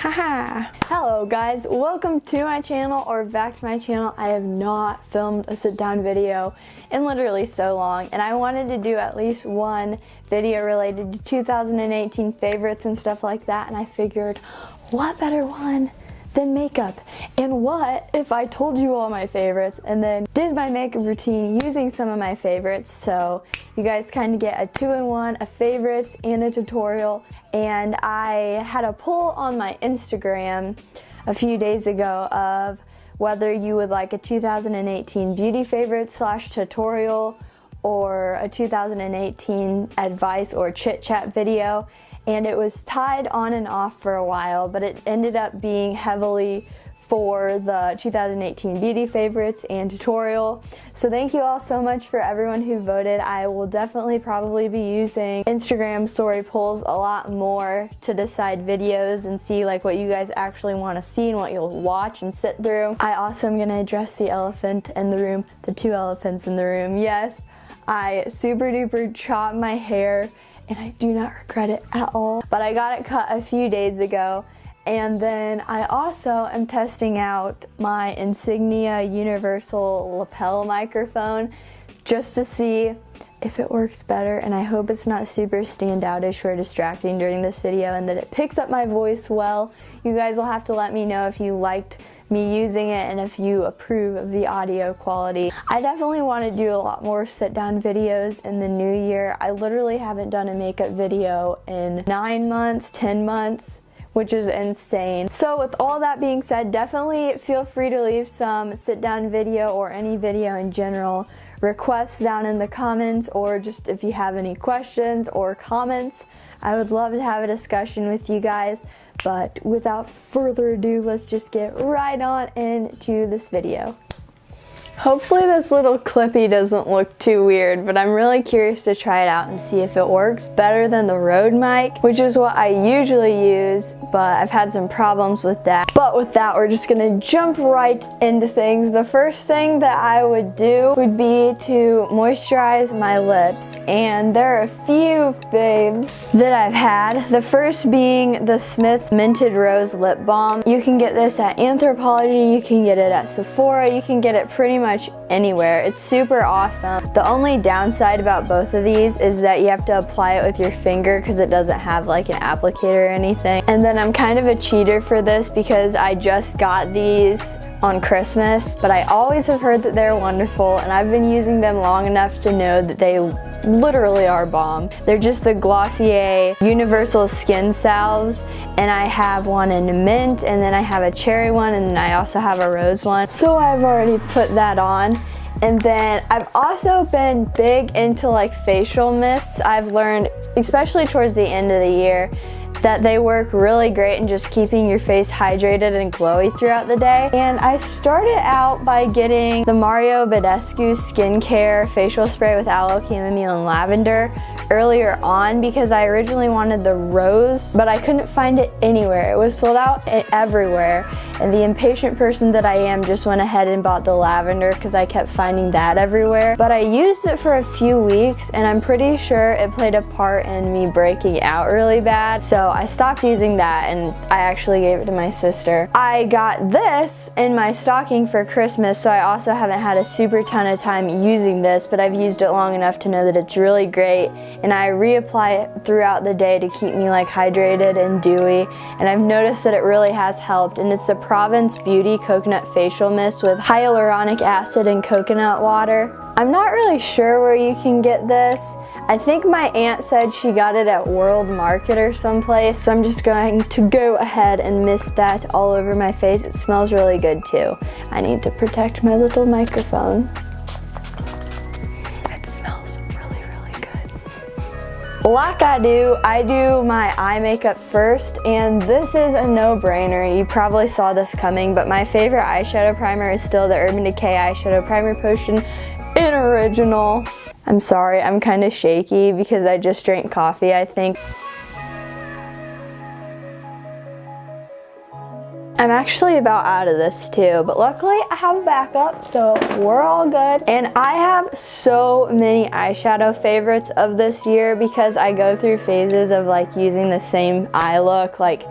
Haha! Hello guys, welcome to my channel or back to my channel. I have not filmed a sit down video in literally so long, and I wanted to do at least one video related to 2018 favorites and stuff like that, and I figured what better one than makeup. And what if I told you all my favorites and then did my makeup routine using some of my favorites, so you guys kind of get a two-in-one, a favorites and a tutorial. And I had a poll on my Instagram a few days ago of whether you would like a 2018 beauty favorite / tutorial or a 2018 advice or chit chat video. And it was tied on and off for a while, but it ended up being heavily for the 2018 beauty favorites and tutorial. So thank you all so much for everyone who voted. I will definitely probably be using Instagram story polls a lot more to decide videos and see like what you guys actually want to see and what you'll watch and sit through. I also am going to address the elephant in the room, the two elephants in the room. Yes, I super duper chopped my hair and I do not regret it at all. But I got it cut a few days ago. And then I also am testing out my Insignia universal lapel microphone just to see if it works better, and I hope it's not super standoutish or distracting during this video and that it picks up my voice well. You guys will have to let me know if you liked me using it and if you approve of the audio quality. I definitely want to do a lot more sit down videos in the new year. I literally haven't done a makeup video in 9 months, 10 months, which is insane. So with all that being said, definitely feel free to leave some sit down video or any video in general requests down in the comments, or just if you have any questions or comments. I would love to have a discussion with you guys. But without further ado, let's just get right on into this video. Hopefully this little clippy doesn't look too weird, but I'm really curious to try it out and see if it works better than the Rode mic, which is what I usually use, but I've had some problems with that. But with that, we're just gonna jump right into things. The first thing that I would do would be to moisturize my lips, and there are a few faves that I've had. The first being the Smith Minted Rose Lip Balm. You can get this at Anthropologie, you can get it at Sephora, you can get it pretty much anywhere. It's super awesome. The only downside about both of these is that you have to apply it with your finger because it doesn't have like an applicator or anything. And then I'm kind of a cheater for this because I just got these on Christmas, but I always have heard that they're wonderful, and I've been using them long enough to know that they literally are bomb. They're just the Glossier Universal Skin Salves, and I have one in mint, and then I have a cherry one, and then I also have a rose one. So I've already put that on. And then I've also been big into like facial mists. I've learned, especially towards the end of the year, that they work really great in just keeping your face hydrated and glowy throughout the day. And I started out by getting the Mario Badescu Skincare Facial Spray with Aloe, Chamomile, and Lavender earlier on because I originally wanted the rose, but I couldn't find it anywhere. It was sold out everywhere, and the impatient person that I am just went ahead and bought the lavender because I kept finding that everywhere. But I used it for a few weeks, and I'm pretty sure it played a part in me breaking out really bad, so I stopped using that and I actually gave it to my sister. I got this in my stocking for Christmas, so I also haven't had a super ton of time using this, but I've used it long enough to know that it's really great, and I reapply it throughout the day to keep me like hydrated and dewy, and I've noticed that it really has helped. And it's the Province Beauty Coconut Facial Mist with hyaluronic acid and coconut water. I'm not really sure where you can get this. I think my aunt said she got it at World Market or someplace, so I'm just going to go ahead and mist that all over my face. It smells really good too. I need to protect my little microphone. It smells really, really good. Like I do my eye makeup first, and this is a no-brainer. You probably saw this coming, but my favorite eyeshadow primer is still the Urban Decay Eyeshadow Primer Potion in Original. I'm sorry, I'm kind of shaky because I just drank coffee, I think. I'm actually about out of this too, but luckily I have a backup, so we're all good. And I have so many eyeshadow favorites of this year because I go through phases of like using the same eye look like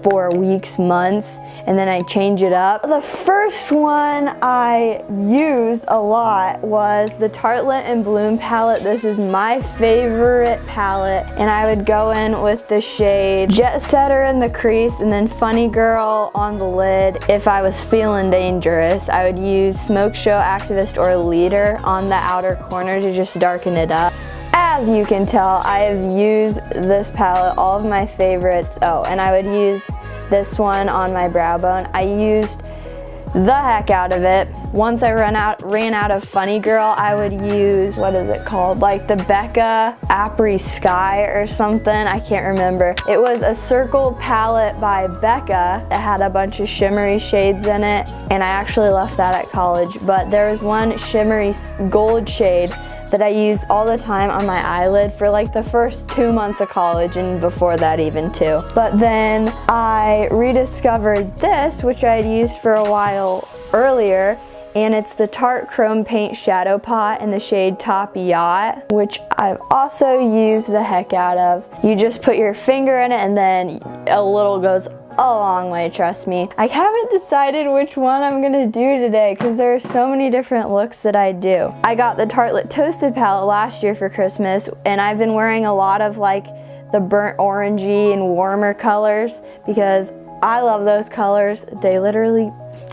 for weeks, months, and then I change it up. The first one I used a lot was the Tartelette and Bloom palette. This is my favorite palette, and I would go in with the shade Jet Setter in the crease and then Funny Girl on the lid. If I was feeling dangerous, I would use Smoke Show Activist or Leader on the outer corner to just darken it up. As you can tell, I have used this palette, all of my favorites. Oh, and I would use this one on my brow bone. I used the heck out of it. Once I ran out of Funny Girl, I would use, what is it called? Like the Becca Apres Sky or something, I can't remember. It was a circle palette by Becca that had a bunch of shimmery shades in it, and I actually left that at college, but there was one shimmery gold shade that I used all the time on my eyelid for like the first 2 months of college and before that even too. But then I rediscovered this, which I had used for a while earlier, and it's the Tarte Chrome Paint Shadow Pot in the shade Top Yacht, which I've also used the heck out of. You just put your finger in it and then a little goes a long way, trust me. I haven't decided which one I'm gonna do today because there are so many different looks that I do. I got the Tartelette Toasted palette last year for Christmas, and I've been wearing a lot of like the burnt orangey and warmer colors because I love those colors. They literally,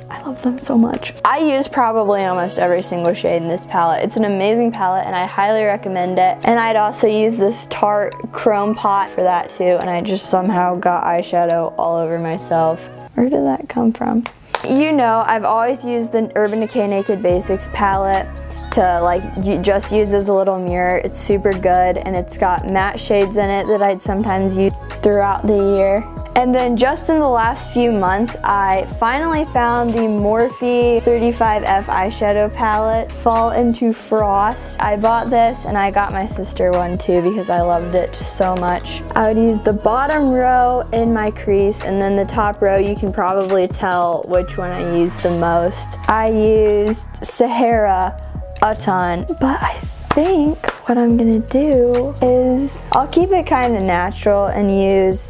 I love them so much. I use probably almost every single shade in this palette. It's an amazing palette and I highly recommend it. And I'd also use this Tarte Chrome Pot for that too, and I just somehow got eyeshadow all over myself. Where did that come from? You know, I've always used the Urban Decay Naked Basics palette to like just use as a little mirror. It's super good and it's got matte shades in it that I'd sometimes use throughout the year. And then just in the last few months, I finally found the Morphe 35F eyeshadow palette, Fall into Frost. I bought this and I got my sister one too because I loved it so much. I would use the bottom row in my crease, and then the top row you can probably tell which one I used the most. I used Sahara a ton, but I think what I'm gonna do is I'll keep it kind of natural and use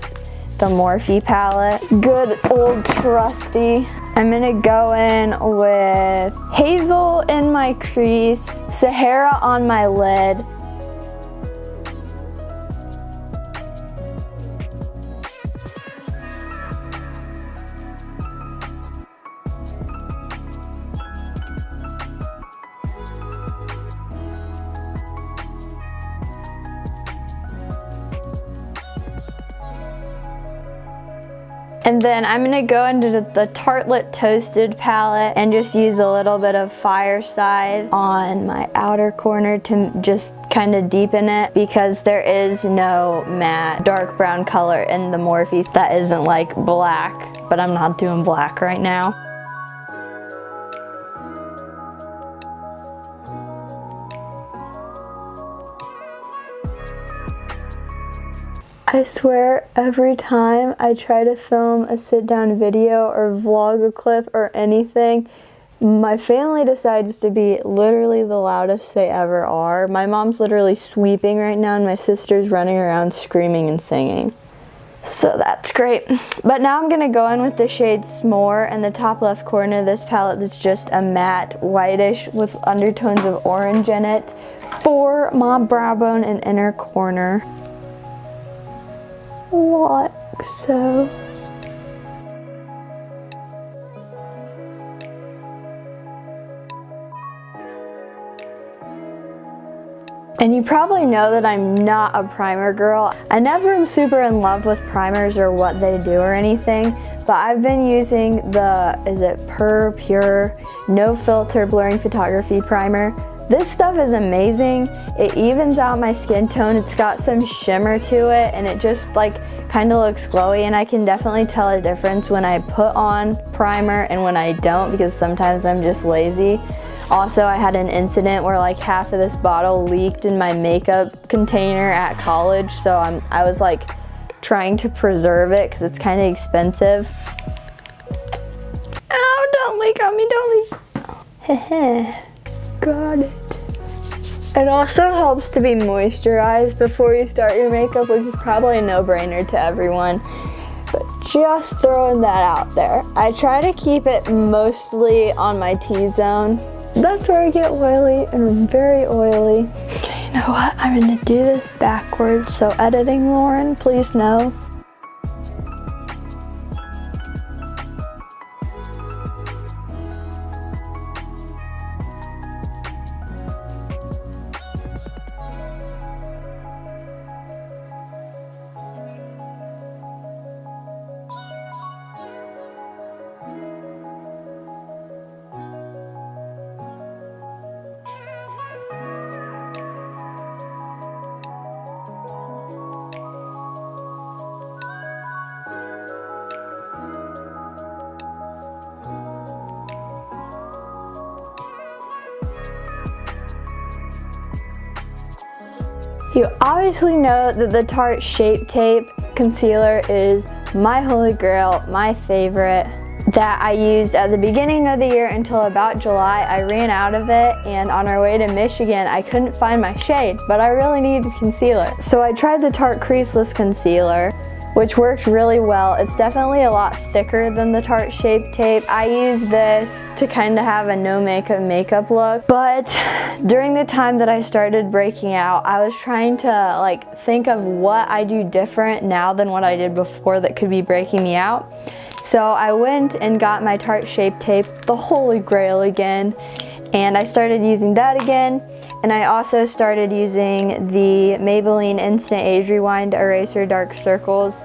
the Morphe palette. Good old trusty. I'm gonna go in with Hazel in my crease, Sahara on my lid, and then I'm gonna go into the Tartelette Toasted palette and just use a little bit of Fireside on my outer corner to just kind of deepen it, because there is no matte dark brown color in the Morphe that isn't like black, but I'm not doing black right now. I swear every time I try to film a sit-down video or vlog a clip or anything, my family decides to be literally the loudest they ever are. My mom's literally sweeping right now and my sister's running around screaming and singing. So that's great. But now I'm gonna go in with the shade S'more in the top left corner of this palette that's just a matte whitish with undertones of orange in it for my brow bone and inner corner. Like so. And you probably know that I'm not a primer girl. I never am super in love with primers or what they do or anything, but I've been using the, is it Pure No Filter Blurring Photography Primer. This stuff is amazing. It evens out my skin tone. It's got some shimmer to it and it just like kind of looks glowy, and I can definitely tell a difference when I put on primer and when I don't, because sometimes I'm just lazy. Also, I had an incident where like half of this bottle leaked in my makeup container at college, so I was like trying to preserve it because it's kind of expensive. Oh, don't leak on me, don't leak. Got it. It also helps to be moisturized before you start your makeup, which is probably a no-brainer to everyone. But Just throwing that out there. I try to keep it mostly on my T-zone. That's where I get oily and very oily. Okay, you know what? I'm gonna do this backwards, so editing Lauren, please know. You obviously know that the Tarte Shape Tape Concealer is my holy grail, my favorite, that I used at the beginning of the year until about July. I ran out of it, and on our way to Michigan, I couldn't find my shade, but I really needed concealer. So I tried the Tarte Creaseless Concealer, which worked really well. It's definitely a lot thicker than the Tarte Shape Tape. I use this to kind of have a no makeup look, but during the time that I started breaking out, I was trying to like think of what I do different now than what I did before that could be breaking me out. So I went and got my Tarte Shape Tape, the holy grail again, and I started using that again. And I also started using the Maybelline Instant Age Rewind Eraser Dark Circles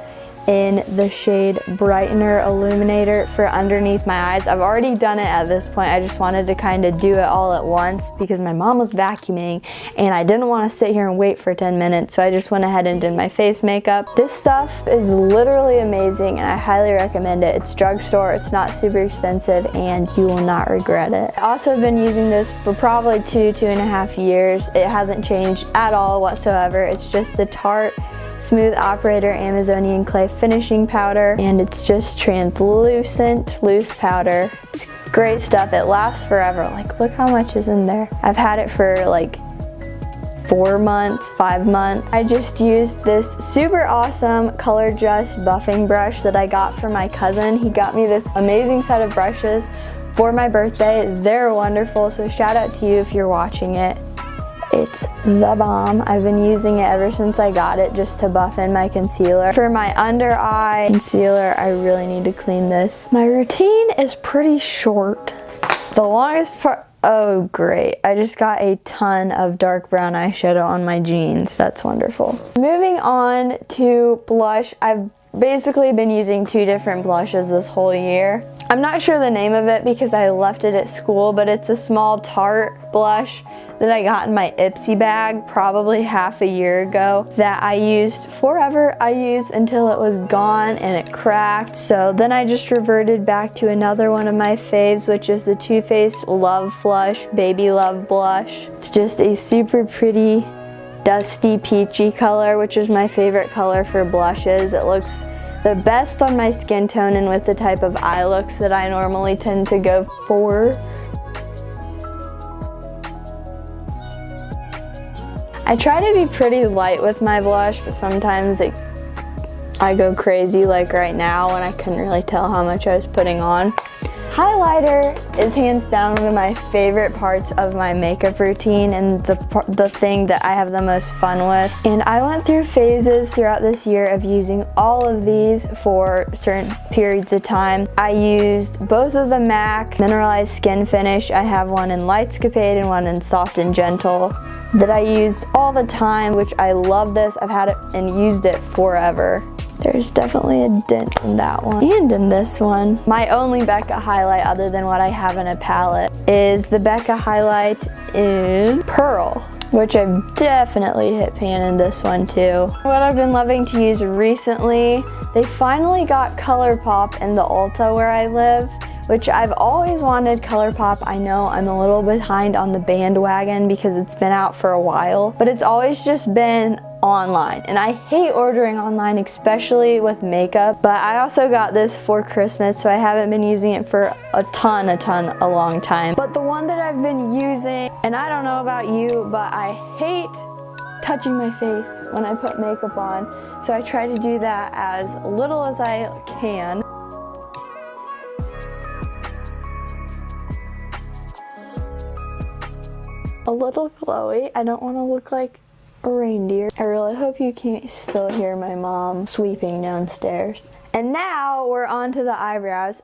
in the shade Brightener Illuminator for underneath my eyes. I've already done it at this point. I just wanted to kind of do it all at once because my mom was vacuuming and I didn't want to sit here and wait for 10 minutes. So I just went ahead and did my face makeup. This stuff is literally amazing and I highly recommend it. It's drugstore, it's not super expensive, and you will not regret it. I also have been using this for probably 2.5 years. It hasn't changed at all whatsoever. It's just the Tarte Smooth Operator Amazonian Clay Finishing Powder, and it's just translucent loose powder. It's great stuff. It lasts forever. Like, look how much is in there. I've had it for like 4 months, 5 months. I just used this super awesome Color Just buffing brush that I got from my cousin. He got me this amazing set of brushes for my birthday. They're wonderful, so shout out to you if you're watching it. It's the bomb. I've been using it ever since I got it just to buff in my concealer. For my under eye concealer, I really need to clean this. My routine is pretty short. The longest part, oh great, I just got a ton of dark brown eyeshadow on my jeans. That's wonderful. Moving on to blush, I've basically been using 2 different blushes this whole year. I'm not sure the name of it because I left it at school, but it's a small Tarte blush that I got in my Ipsy bag probably half a year ago that I used forever. I used until it was gone and it cracked. So then I just reverted back to another one of my faves, which is the Too Faced Love Flush Baby Love Blush. It's just a super pretty dusty peachy color, which is my favorite color for blushes. It looks the best on my skin tone and with the type of eye looks that I normally tend to go for. I try to be pretty light with my blush, but sometimes I go crazy, like right now when I couldn't really tell how much I was putting on. Highlighter is hands down one of my favorite parts of my makeup routine and the thing that I have the most fun with. And I went through phases throughout this year of using all of these for certain periods of time. I used both of the MAC Mineralized Skin Finish. I have one in Lightscapade and one in Soft and Gentle that I used all the time, which I love this. I've had it and used it forever. There's definitely a dent in that one and in this one. My only Becca highlight other than what I have in a palette is the Becca highlight in Pearl, which I've definitely hit pan in this one too. What I've been loving to use recently, they finally got ColourPop in the Ulta where I live, which I've always wanted ColourPop. I know I'm a little behind on the bandwagon because it's been out for a while, but it's always just been online, and I hate ordering online, especially with makeup. But I also got this for Christmas, so I haven't been using it for a long time. But the one that I've been using, and I don't know about you, but I hate touching my face when I put makeup on. So I try to do that as little as I can. A little glowy. I don't want to look like a reindeer. I really hope you can't still hear my mom sweeping downstairs. And now we're on to the eyebrows.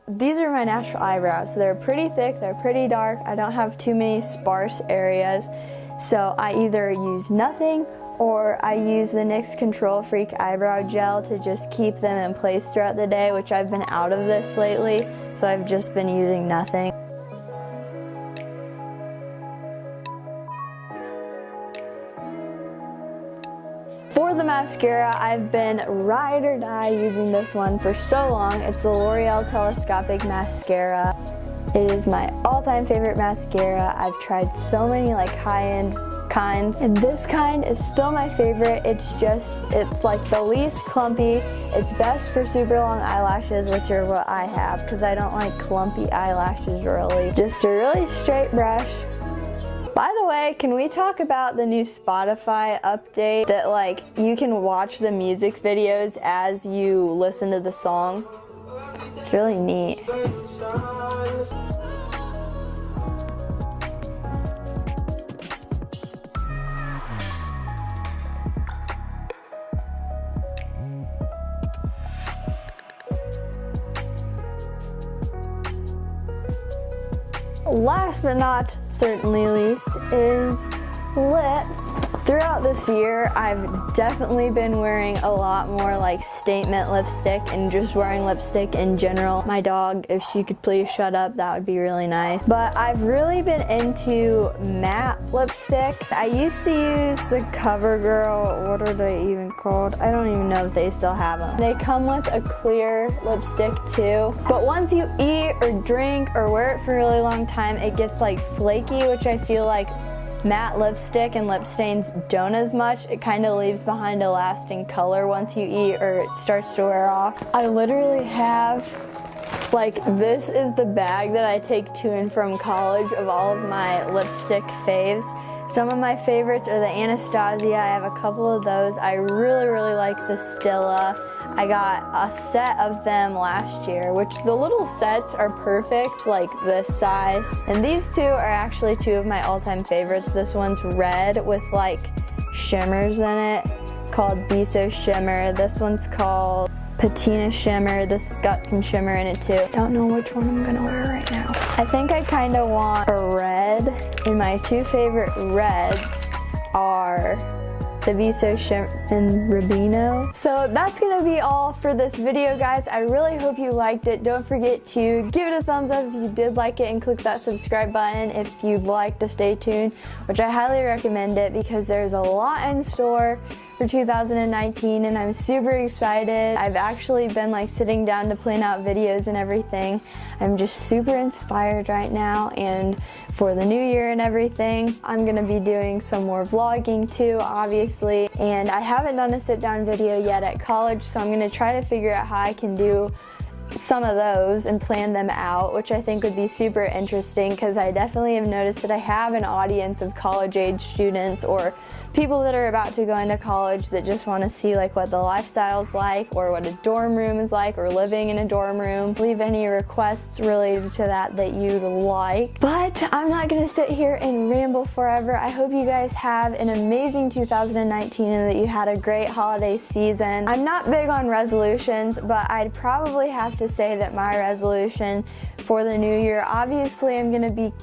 These are my natural eyebrows. They're pretty thick, they're pretty dark. I don't have too many sparse areas. So I either use nothing or I use the NYX Control Freak eyebrow gel to just keep them in place throughout the day, which I've been out of this lately. So I've just been using nothing. For the mascara, I've been ride or die using this one for so long. It's the L'Oreal Telescopic Mascara. It is my all-time favorite mascara. I've tried so many like high-end kinds, and this kind is still my favorite. It's like the least clumpy. It's best for super long eyelashes, which are what I have, because I don't like clumpy eyelashes really. Just a really straight brush. By the way, can we talk about the new Spotify update that like you can watch the music videos as you listen to the song? It's really neat. Last but not certainly least is lips. Throughout this year, I've definitely been wearing a lot more like statement lipstick and just wearing lipstick in general. My dog, if she could please shut up, that would be really nice. But I've really been into matte lipstick. I used to use the CoverGirl, what are they even called? I don't even know if they still have them. They come with a clear lipstick too. But once you eat or drink or wear it for a really long time, it gets like flaky, which I feel like matte lipstick and lip stains don't as much. It kind of leaves behind a lasting color once you eat or it starts to wear off. I literally have, like, this is the bag that I take to and from college of all of my lipstick faves. Some of my favorites are the Anastasia. I have a couple of those. I really, really like the Stila. I got a set of them last year, which the little sets are perfect, like this size. And these two are actually two of my all-time favorites. This one's red with like shimmers in it, called Biso Shimmer. This one's called Patina Shimmer. This got some shimmer in it too. Don't know which one I'm gonna wear right now. I think I kind of want a red, and my two favorite reds are the Biso Shimmer and Rubino. So that's gonna be all for this video, guys. I really hope you liked it. Don't forget to give it a thumbs up if you did like it and click that subscribe button if you'd like to stay tuned, which I highly recommend it because there's a lot in store for 2019 and I'm super excited. I've actually been like sitting down to plan out videos and everything. I'm just super inspired right now, and for the new year and everything, I'm gonna be doing some more vlogging too, obviously, and I haven't done a sit down video yet at college, so I'm gonna try to figure out how I can do some of those and plan them out, which I think would be super interesting because I definitely have noticed that I have an audience of college age students or people that are about to go into college that just want to see like what the lifestyle's like or what a dorm room is like or living in a dorm room. Leave any requests related to that you'd like. But I'm not going to sit here and ramble forever. I hope you guys have an amazing 2019 and that you had a great holiday season. I'm not big on resolutions, but I'd probably have to say that my resolution for the new year, obviously I'm going to be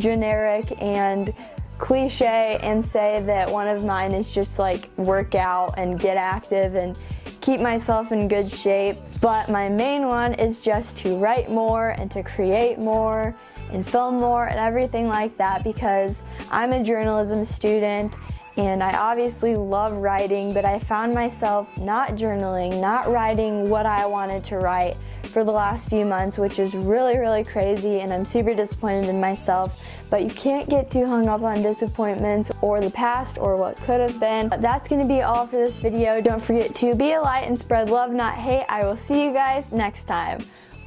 generic and cliche and say that one of mine is just like work out and get active and keep myself in good shape, but my main one is just to write more and to create more and film more and everything like that, because I'm a journalism student and I obviously love writing, but I found myself not journaling, not writing what I wanted to write for the last few months, which is really, really crazy, and I'm super disappointed in myself. But you can't get too hung up on disappointments or the past or what could have been. But that's going to be all for this video. Don't forget to be a light and spread love, not hate. I will see you guys next time.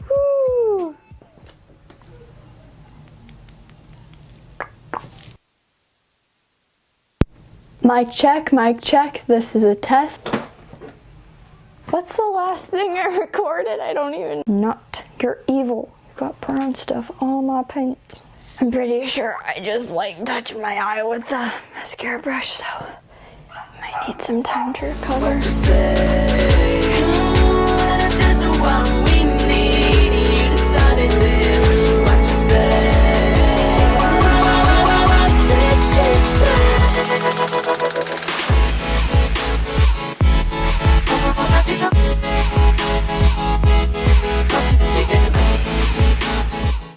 Woo! Mic check, this is a test. What's the last thing I recorded? I don't even... Nut, you're evil. You got brown stuff all my paint. I'm pretty sure I just like touched my eye with the mascara brush, so I might need some time to recover.